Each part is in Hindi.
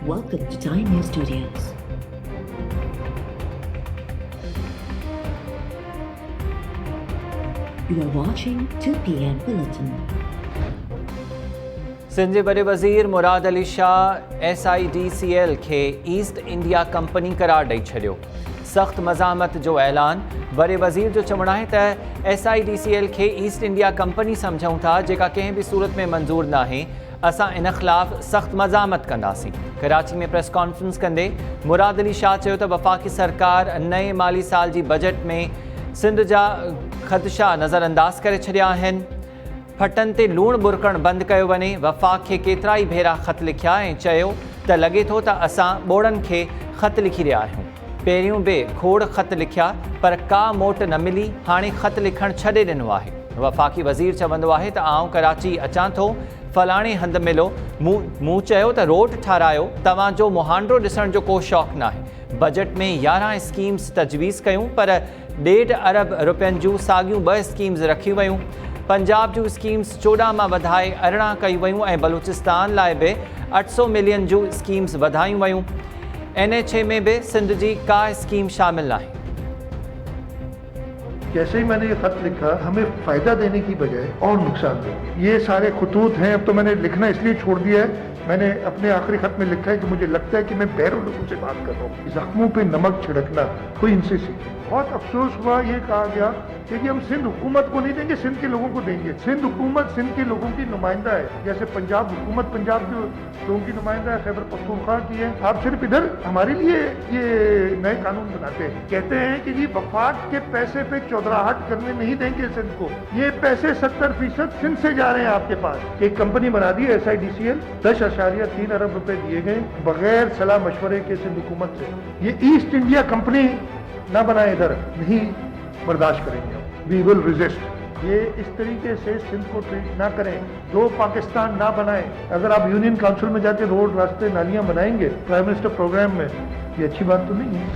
Welcome to Time News Studios. You are watching 2 p.m. Bulletin. Sindh बड़े वज़ीर मुराद अली शाह SIDCL खे ईस्ट इंडिया कंपनी करार ॾेई छॾियो। सख़्त मज़ामत जो ऐलान। बड़े वज़ीर जो चवणु आहे त SIDCL खे ईस्ट इंडिया कंपनी सम्झूं था जेका कंहिं बि सूरत में मंज़ूर न आहे। असां इन ख़िलाफ़ सख़्त मज़ामत कंदासीं। कराची में प्रेस कॉन्फ्रेंस कंदे मुराद अली शाह चयो त वफ़ाक़ी सरकार नए माली साल जी बजट में सिंध जा ख़दशा नज़रअंदाज़ करे छॾिया आहिनि। फटनि ते लूणु बुरकणु बंदि कयो वञे। वफ़ाक़ खे केतिरा ई भेरा ख़त लिखिया ऐं चयो त लॻे थो त असां ॿोड़नि खे ख़त लिखी रहिया आहियूं। पहिरियों बि खोड़ ख़त लिखिया पर का मोट न मिली। हाणे ख़त लिखणु छॾे ॾिनो आहे। वफ़ाक़ी वज़ीर चवंदो आहे त आउं कराची अचां थो, फलाणे हंधि मिलो। मूं चयो त रोड ठारायो, तव्हांजो मुहांडो ॾिसण जो को शौक़ु न आहे। बजट में 11 स्कीम्स तजवीज़ कयूं पर 1.5 अरब रुपयनि जूं साॻियूं 2 स्कीम्स रखियूं वयूं। पंजाब जूं स्कीम्स 14 मां वधाए 18 कयूं वयूं ऐं बलूचिस्तान लाइ बि 800 मिलियन जूं स्कीम्स वधायूं वयूं। NHA में भी सिंध जी का स्कीम शामिल आहे। जैसे ही मैंने ये खत लिखा, हमें फायदा देने की बजाय और नुकसान देंगे। ये सारे खतूत हैं। अब तो मैंने लिखना इसलिए छोड़ दिया है, मैंने अपने आखिरी खत में लिखा है कि मुझे लगता है कि मैं बैरों लोगों से बात कर रहा हूँ। जख्मों पे नमक छिड़कना कोई इनसे सीखे। बहुत अफसोस हुआ ये कहा गया कि हम सिंध हुकूमत को नहीं देंगे, सिंध के लोगों को देंगे। सिंध हुकूमत सिंध के लोगों की नुमाइंदा है, जैसे पंजाब हुकूमत पंजाब के लोगों की नुमाइंदा है, खैबर पख्तूनख्वा की है। आप सिर्फ इधर हमारे लिए ये नए कानून बनाते हैं। कहते हैं कि जी वफाक के पैसे पे चौधराहट करने नहीं देंगे सिंध को। ये पैसे 70% सिंध से जा रहे हैं आपके पास। एक कंपनी बना दी है SIDCL, 10.3 अरब रुपए दिए गए बगैर सलाह मशवरे के सिंध हुकूमत से। ये ईस्ट इंडिया कंपनी ना बनाए, इधर नहीं बर्दाश्त करेंगे। We will resist. ये इस तरीके से सिंध को ट्रीट ना करें। दो पाकिस्तान ना बनाएं। अगर आप यूनियन काउंसिल में जाके रोड रास्ते नालियां बनाएंगे प्राइम मिनिस्टर प्रोग्राम में, ये अच्छी बात तो नहीं है।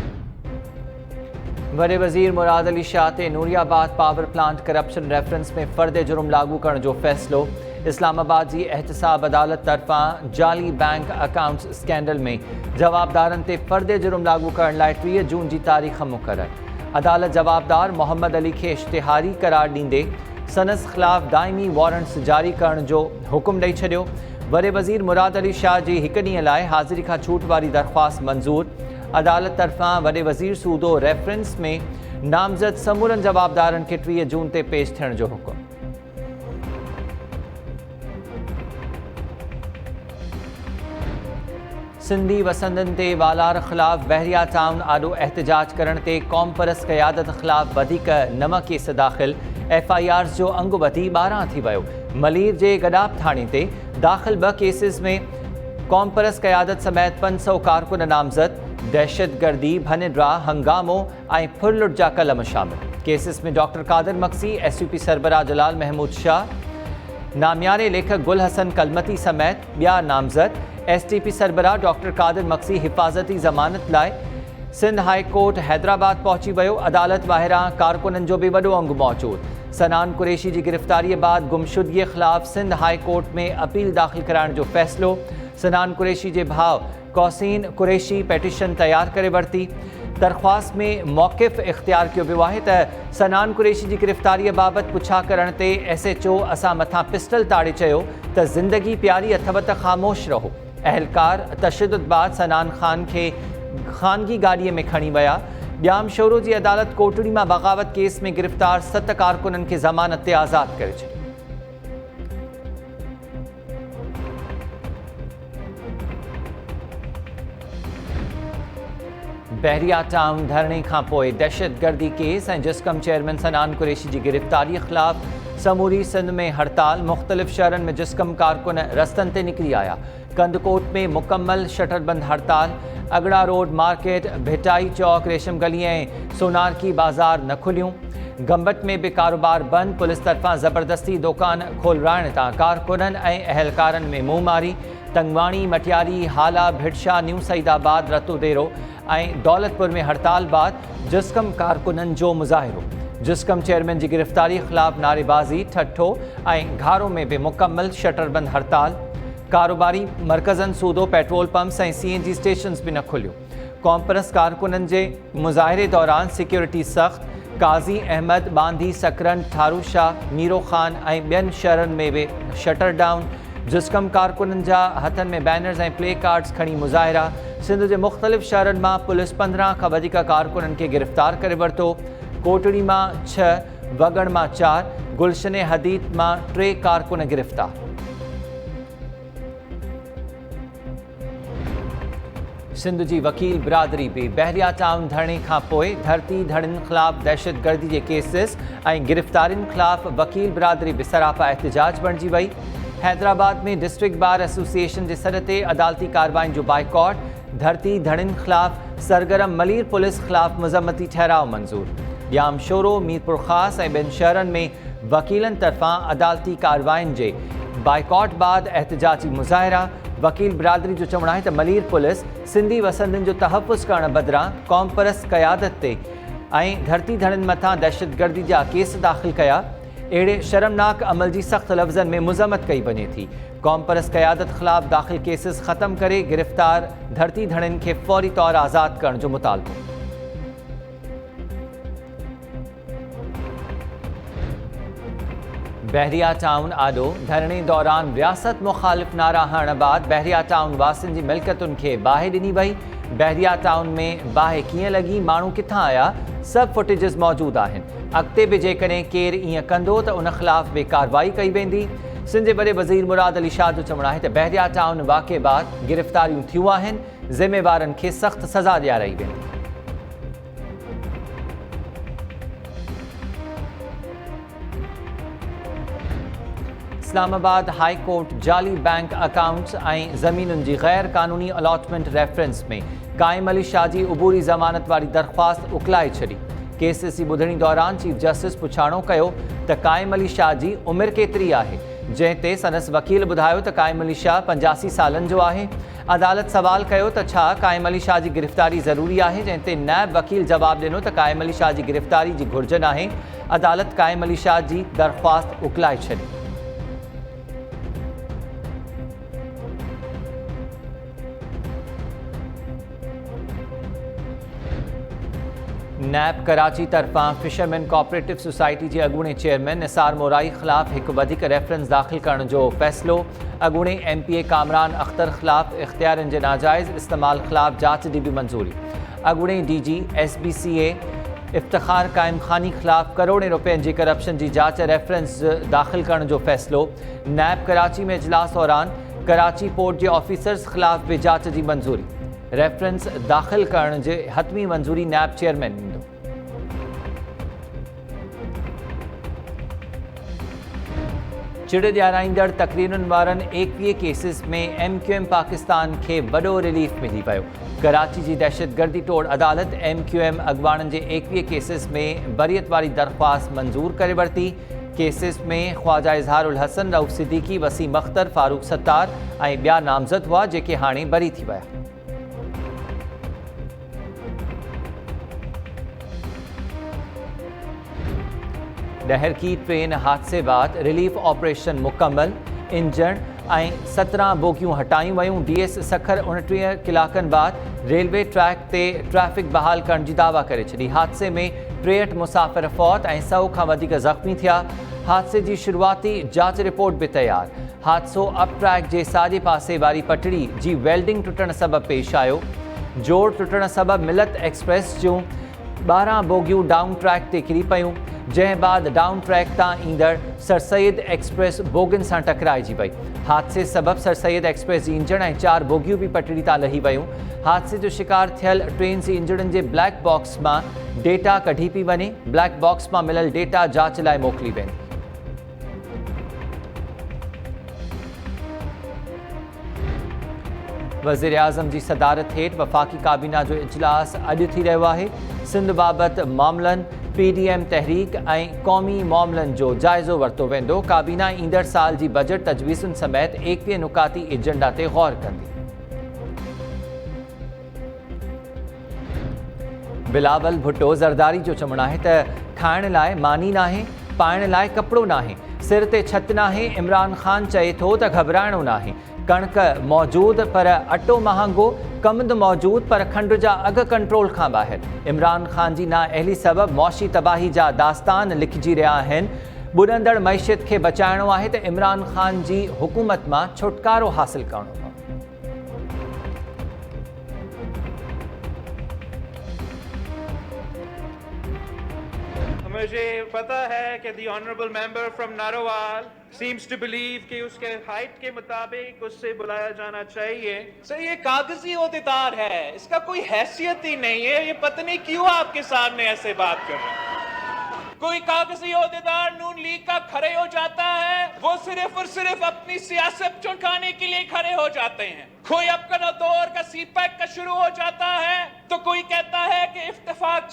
वॾे वज़ीर मुराद अली शाह ते Nooriabad power plant corruption reference में फ़र्द जुर्म लागू करण जो फ़ैसिलो। इस्लामाबाद जी एहतसाब अदालत तरफ़ां जाली बैंक अकाउंट्स स्कैंडल में जवाबदारनि ते फ़र्द जुर्म लागू करण लाइ 3 जून जी तारीख़ मुक़रर। अदालत जवाबदार मोहम्मद अली खे इश्तिहारी करार ॾींदे संदसि ख़िलाफ़ दाइमी वारंट्स जारी करण जो हुकुम ॾेई छॾियो। वॾे वज़ीर मुराद अली शाह जी 1 ॾींहं लाइ हाज़िरी खां छूट वारी दरख़्वास्त मंज़ूर। अदालत तरफ़ां वॾे वज़ीर सूदो रेफरेंस में नामज़द समूरनि जवाबदारनि खे 3 जून ते पेश थियण जो हुकुम। सिंधी वसंदनि ते वालार ख़िलाफ़ बहरिया टाउन आॾो एहतजाज करण ते क़ौम परस्त क़यादत ख़िलाफ़ वधीक 9 केस दाख़िल। FIRs जो अंगु वधी 12 थी वियो। मलीर जे गडाप थाणे ते दाख़िल 2 केसिस में क़ौम परस्त क़यादत समेत 500 कारकुन नामज़द। दहशतगर्दी, भनिड्रा, हंगामो ऐं फुरलुट जा कलम शामिल। केसिस में डॉक्टर कादिर मक्सी, SUP सरबराह जलाल महमूद शाह, नामियारे लेखक गुल हसन कलमती समेत ॿिया नामज़द। STP सरबराह डॉक्टर कादिर मक्सी हिफ़ाज़ती ज़मानत लाइ सिंध हाई कोर्ट हैदराबाद पहुची वियो। अदालत ॿाहिरां कारकुननि जो बि वॾो अंगु मौजूद। सनान कुरैशी जी गिरफ़्तारीअ बाद गुमशुदगीअ ख़िलाफ़ सिंध हाई कोर्ट में अपील दाख़िल कराइण जो फ़ैसिलो। सनान कुरैशी जे भाउ कौसीन कुरैशी पेटिशन तैयार करे वरिती। दरख़्वास्त में मौक़िफ़ इख़्तियार कयो वियो आहे त सनान कुरैशी जी गिरफ़्तारीअ बाबति पुछा करण ते SHO असां मथां पिस्टल ताड़े चयो त ज़िंदगी प्यारी अथव त ख़ामोश रहो। अहलकार तशद्दुद बाद सनान ख़ान खे ख़ानगी गाॾीअ में खणी विया। ॼाम शोरो जी अदालत कोटड़ी मां बग़ावत केस में गिरफ़्तार 7 कारकुननि खे ज़मानत ते आज़ादु करे छॾियो। बहरिया टाउन धरणे खां पोइ दहशतगर्दी केस ऐं जिस्कम चेयरमैन सनान कुरैशी जी गिरफ़्तारीअ ख़िलाफ़ समूरी सिंध में हड़ताल। मुख़्तलिफ़ शहरनि में जिस्कम कारकुन रस्तनि ते निकिरी आया। कंदकोट में मुकम्मल शटरबंद हड़ताल। अगड़ा रोड मार्केट, भिटाई चौक, रेशम गली ऐं सोनारकी बाज़ार न खुलियूं। गंबट में भी कारोबार बंद। पुलिस तरफ़ां ज़बरदस्ती दुकान खोलराइण तां कारकुननि ऐं अहलकारनि में मुंहुं मारी। तंगवाणी, मटियारी, हाला, भिटशा, न्यू सईदाबाद, रतुदेरो ऐं दौलतपुर में हड़ताल बाद जिस्कम कारकुननि जो मुज़ाहिरो। जिस्कम चेयरमैन जी गिरफ़्तारी ख़िलाफ़ नारेबाज़ी, ठठो ऐं घारो में भी मुकम्मल शटरबंद हड़ताल। कारोबारी मरकज़न सूदो पेट्रोल पंप्स ऐं CNG स्टेशन्स बि न खुलियो। कॉम्परस कारकुननि जे मुज़ाहिरे दौरान सिक्योरिटी सख़्त, काज़ी अहमद बांदी सकरन ठारू शाह मीरो ख़ान ऐं ॿियनि शहरनि में बि शटर डाउन। जिस्कम कारकुननि जा हथनि में बैनर्स ऐं प्ले कार्ड्स खणी मुज़ाहिरा। सिंध जे मुख़्तलिफ़ शहरनि मां पुलिस 15 खां वधीक कारकुननि खे गिरफ़्तार करे वरितो। कोटड़ी मां 6, वगड़ मां 4, गुलशन हदीद मां 3 कारकुन गिरफ़्तार। सिंध जी वकील बिरादरी बि बहरिया टाउन धरणे खां पोइ धरती धड़नि ख़िलाफ़ दहशतगर्दी जे केसिस ऐं गिरफ़्तारियुनि ख़िलाफ़ वकील बिरादरी बि सरापा एहतिजाज बणिजी वई। हैदराबाद में डिस्ट्रिक्ट बार एसोसिएशन जे सॾ ते अदालती कार्रवाइयुनि जो बाइकॉट। धरती धड़नि ख़िलाफ़ सरगरम मलीर पुलिस ख़िलाफ़ मज़म्मती ठहराव मंज़ूर। ॼाम शोरो मीरपुर ख़ास ऐं ॿियनि शहरनि में वकीलनि तरफ़ां अदालती कार्रवाइयुनि जे बाइकॉट बाद एहतिजाजी मुज़ाहिरा। वकील बिरादरी जो चवणु आहे त मलीर पुलिस सिंधी वसंदनि जो तहफ़ुज़ करण बदिरां कॉम्परस क़यादत ते ऐं धरती धड़नि मथां दहशतगर्दी जा केस दाख़िल कया। अहिड़े शर्मनाक अमल जी सख़्त लफ़्ज़नि में मुज़म्मत कई वञे थी। कॉम्परस क़यादत ख़िलाफ़ दाख़िल केसिस ख़त्म करे गिरफ़्तार धरती धड़नि खे फ़ौरी तौर आज़ाद करण जो मुतालबो। बहरिया टाउन आॾो धरणे दौरान रियासत मुखालिफ़ नारा हणण बाद बहरिया टाउन वासियुनि जी मिल्कियतुनि खे बाहि ॾिनी वई। बहरिया टाउन में बाहि कीअं लॻी, माण्हू किथां आया, सभु फुटेजिस मौजूदु आहिनि। अॻिते बि जेकॾहिं केरु ईअं कंदो त उन ख़िलाफ़ बि कार्रवाई कई वेंदी। सिंध जे वॾे वज़ीर मुराद अली शाह जो चवणु आहे त बहरिया टाउन वाक़े बाद गिरफ़्तारियूं थियूं आहिनि, ज़िम्मेवारनि खे सख़्त सज़ा ॾियाराई वेंदी। इस्लामाबाद हाई कोर्ट जाली बैंक अकाउंट्स ऐं ज़मीनुनि जी गैर क़ानूनी अलॉटमेंट रेफरेंस में क़ाइम अली शाह जी उबूरी ज़मानत वारी दरख़्वास्त उकलाए छॾी। केस जी ॿुधणी दौरान चीफ जस्टिस पुछाणो कयो त क़ाइम अली शाह जी उमिरि केतिरी आहे, जंहिं ते संदसि वकील ॿुधायो त क़ाइम अली शाह 85 सालनि जो आहे। अदालत सवाल कयो त छा क़ाइम अली शाह जी गिरफ़्तारी ज़रूरी आहे, जंहिं ते नैब वकील जवाबु ॾिनो त क़ाइम अली शाह जी गिरफ़्तारी जी घुर्ज नाहे। अदालत क़ाइम अली शाह जी दरख़्वास्त उकलाए छॾी। नैब कराची तरफ़ां फिशरमैन कोऑपरेटिव सोसाइटी जे अॻूणे चेयरमैन निसार मोराई ख़िलाफ़ हिकु वधीक रेफरेंस दाख़िल करण जो फ़ैसिलो। अॻूणे MPA कामरान अख्तर ख़िलाफ़ इख़्तियारनि जे नाजाइज़ इस्तेमाल ख़िलाफ़ जांच जी बि मंज़ूरी। अॻूणे DG SBCA इफ़्तिख़ार क़ाइम ख़ानी ख़िलाफ़ करोड़ें रुपयनि जी करप्शन जी जांच रेफरेंस दाख़िल करण जो फ़ैसिलो। नैब कराची में इजलास दौरान कराची पोर्ट जे ऑफिसर्स ख़िलाफ़ बि जांच जी मंज़ूरी। रेफरेंस दाख़िल करण जे हतमी मंज़ूरी नैब चेयरमैन ॾींदो। चिड़ ॾियाराईंदड़ तक़रीरुनि वारनि 21 केसिस में MQM पाकिस्तान खे वॾो रिलीफ मिली वियो। कराची जी दहशतगर्दी तोड़ अदालत MQM अॻवाननि जे 21 केसिस में बरियत वारी दरख़्वास्त मंज़ूर करे वरिती। केसिस में ख्वाजा इज़हारुल हसन, रऊफ़ सिद्दीकी, वसीम अख्तर, फारूक सत्तार ऐं ॿिया नामज़द हुआ जेके हाणे बरी थी विया। नहर की ट्रेन हादसे बाद रिलीफ ऑपरेशन मुकम्मल। इंजन ऐं 17 बोगियूं हटायूं वयूं। DS सखर 29 कलाकनि बाद रेलवे ट्रैक ते ट्रैफ़िक बहाल करण जी दावा करे छॾी। हादसे में 63 मुसाफ़िर फ़ौत ऐं 100 खां वधीक ज़ख़्मी थिया। हादसे जी शुरूआती जांच रिपोर्ट बि तयारु। हादसो अप ट्रैक जे साॼे पासे वारी पटड़ी जी वेल्डिंग टुटण सबबि पेश आयो। जोड़ टुटण सबबि मिलत एक्सप्रेस जूं 12 बोगियूं डाउन ट्रैक ते किरी पयूं, जंहिं बाद डाउन ट्रैक तां ईंदड़ सर सैद एक्सप्रेस बोगियुनि सां टकराइजी वई। हादसे सबबि सर सैद एक्सप्रेस जी इंजण ऐं 4 बोगियूं बि पटड़ी तां लही वयूं। हादसे जो शिकार थियल ट्रेन जी इंजणनि जे ब्लैक बॉक्स मां डेटा कढी पई वञे। ब्लैक बॉक्स मां मिलियल डेटा जांच लाइ मोकिली वेंदी। वज़ीर आज़म जी सदारत हेठि वफ़ाक़ी काबीना जो इजलास अॼु थी रहियो आहे। सिंध बाबति मामलनि, PDM तहरीक ऐं क़ौमी मामलनि जो जाइज़ो वरितो वेंदो। काबीना ईंदड़ साल जी बजट तजवीज़ुनि समेत 21 नुकाती एजेंडा ते गौर कंदी। बिलावल भुट्टो ज़रदारी जो चवणु आहे त खाइण लाइ मानी नाहे, पाइण लाइ कपिड़ो नाहे, सिर ते छत नाहे। इमरान ख़ान चए थो त घबराइणो नाहे। कणक मौजूद पर अटो महांगो, कमंद मौजूद पर खंड जा अघ कंट्रोल खां ॿाहिरि। इमरान ख़ान जी नाअहली सबबि मौशी तबाही जा दास्तान लिखिजी रहिया आहिनि। बुॾंदड़ मईशियत खे बचाइणो आहे त इमरान ख़ान जी हुकूमत मां छुटकारो हासिल करणो आहे। मुझे पता है कि the honourable member from Narowal seems to believe कि उसके हाइट के मुताबिक उससे बुलाया जाना चाहिए। सर ये कागजी ओहदेदार है, इसका कोई हैसियत ही नहीं है। ये पता नहीं क्यों आपके सामने ऐसे बात कर रहे हैं। कोई कागजी ओहदेदार नून लीग का खड़े हो जाता है, वो सिर्फ और सिर्फ अपनी सियासत चुकाने के लिए खड़े हो जाते हैं। कोई अपना दौर का सीपैक का शुरू हो जाता है तो कोई कहता है कि इफ्तिफाक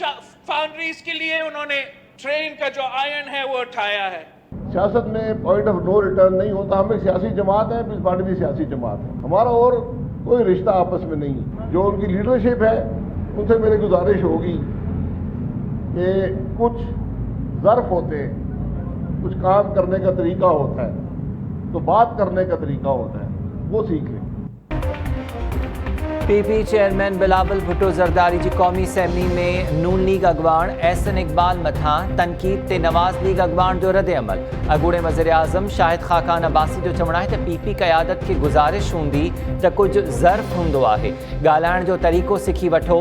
फाउंड्रीज के लिए उन्होंने ट्रेन का जो आयन है वो उठाया है। सियासत में पॉइंट ऑफ नो रिटर्न नहीं होता। हम एक सियासी जमात है, पीपल्स पार्टी भी सियासी जमात है, हमारा और कोई रिश्ता आपस में नहीं है। जो उनकी लीडरशिप है उनसे मेरी गुजारिश होगी कि कुछ ज़र्फ होते हैं, कुछ काम करने का तरीका होता है, तो बात करने का तरीका होता है, वो सीख लें। पीपी चेयरमैन बिलावल भुट्टो ज़रदारी जी क़ौमी असैम्बली में नून लीग अगवान एहसन इकबाल मथां तनक़ीद ते नवाज़ लीग अगवान जो रद्द अमल। अॻूणे वज़ीर आज़म शाहिद ख़ाक़ान अब्बासी जो चवणु आहे त पीपी क़यादत खे गुज़ारिश हूंदी त कुझु ज़र्फ़ हूंदो आहे, ॻाल्हाइण जो तरीक़ो सिखी वठो।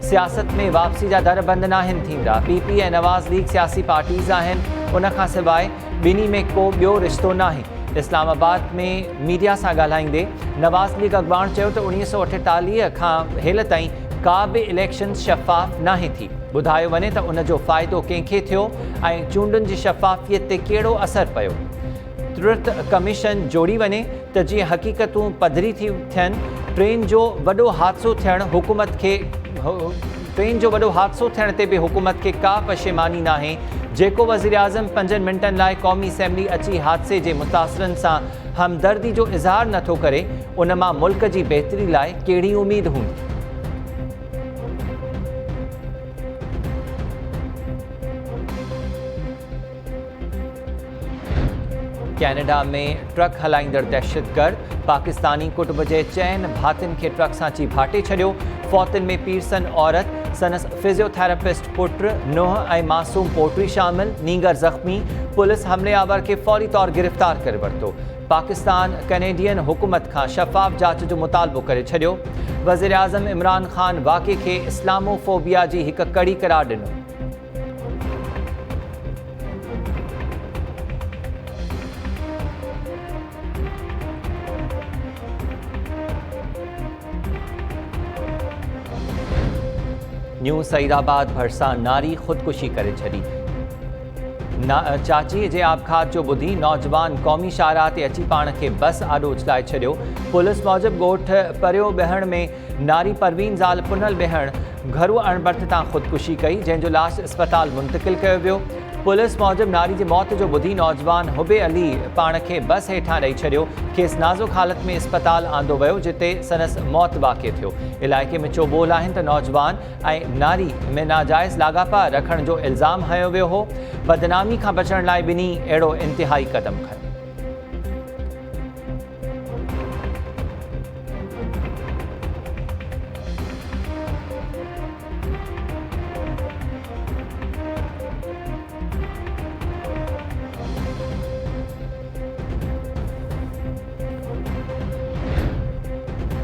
सियासत में वापसी जा दर बंदि नाहिनि थींदा। पीपी ऐं नवाज़ लीग सियासी पार्टीज़ आहिनि, उनखां सवाइ ॿिन्ही में को ॿियो रिश्तो नाहे। इस्लामाबाद में मीडिया सां ॻाल्हाईंदे नवाज़ लीग अगवान चयो त 1948 खां हेल ताईं का बि इलेक्शन शफ़ाफ़ नाहे थी। ॿुधायो वञे त उन जो फ़ाइदो कंहिंखे थियो ऐं चूंडुनि जी शफ़ाफ़ियत ते कहिड़ो असरु पियो। तुर्त कमीशन जोड़ी वञे त जीअं हक़ीक़तूं पधरी थी थियनि। ट्रेन जो वॾो हादसो थियण ते बि हुकूमत खे का पशेमानी नाहे। जेको वज़ीर आज़म 5 मिंटनि लाइ क़ौमी असैम्बली अची हादसे जे मुतासिरनि सां हमदर्दी जो इज़हार नथो करे, उन मां मुल्क जी बहितरी लाइ कहिड़ी उमेद हूंदी। कैनेडा में ट्रक हलाईंदड़ दहशतगर्द पाकिस्तानी कुटुंब जे 4 भातियुनि खे ट्रक सां ची भाटे छॾियो। फौतन में पीरसन औरत, सनस फिजियोथेरेपिस्ट पुट, नूंहं ऐं मासूम पोटी शामिल। नींगर ज़ख़्मी। पुलिस हमलेआवर खे फौरी तौर गिरफ़्तार करे वरितो। पाकिस्तान कैनेडियन हुकूमत खां शफ़ाफ़ जांच जो मुतालबो करे छॾियो। वज़ीर आज़म इमरान ख़ान वाक़े खे इस्लामोफोबिया जी हिकु कड़ी करार ॾिनो। न्यू सईदाबाद भरिसां नारी ख़ुदकुशी करे छॾी। चाचीअ जे आबखात जो ॿुधी नौजवान क़ौमी शाहराह ते अची पाण खे बस आॾो उछलाए छॾियो। पुलिस मूजिबि ॻोठ परियो बिहण में नारी परवीन ज़ाल पुनल बिहण घरू अणबर्त तां ख़ुदकुशी कई, जंहिंजो लाश अस्पताल मुंतक़िल कयो वियो। पुलिस मूजिबि नारी जी मौत जो ॿुधी नौजवान हुबे अली पाण खे बस हेठां ॾेई छॾियो। खेसि नाज़ुक हालत में अस्पताल आंदो वियो, जिते संदसि मौत वाक़िए थियो। इलाइक़े में चोॿोल आहिनि त नौजवान ऐं नारी में नाजाइज़ लाॻापा रखण जो इल्ज़ाम हयो वियो हो। बदनामी खां बचण लाइ ॿिन्ही अहिड़ो इंतिहाई क़दम खयो।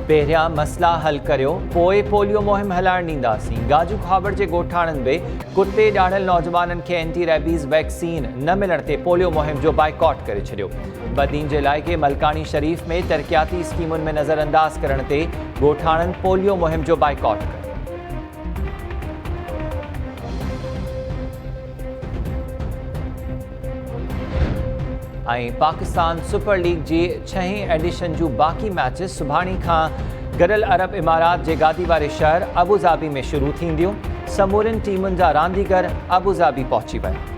पहिरियां मसला हल करियो, पोइ पोलियो मुहिम हलाइण ॾींदासीं। गाजू खाबड़ जे ॻोठाणनि में कुते ॼाणियल नौजवाननि खे एंटी रेबीज़ वैक्सीन न मिलण ते पोलियो मुहिम जो बाइकॉट करे छॾियो। बदीन जे इलाइक़े मलकानी शरीफ़ में तरक़ियाती स्कीमुनि में नज़रअंदाज़ करण ते ॻोठाणनि पोलियो मुहिम जो बाइकॉट कयो। ऐं पाकिस्तान सुपर लीग जी 6हीं एडिशन जूं बाक़ी मैचिस सुभाणे खां गॾियल अरब इमारात जे गादी वारे शहर अबूज़ाबी में शुरू थींदियूं। समूरियुनि टीमुनि जा रांदीगर अबूज़ाबी पहुची विया।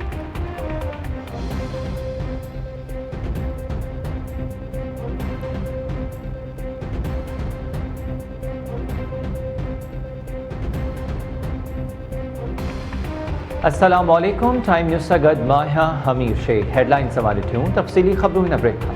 अस्सलाम वालेकुम। टाइम न्यूज़ सां गॾु मां आहियां हमीर शेख। हेडलाइन समां ॾिठियूं, तफ़सीली ख़बरूं हिन ब्रेक खां।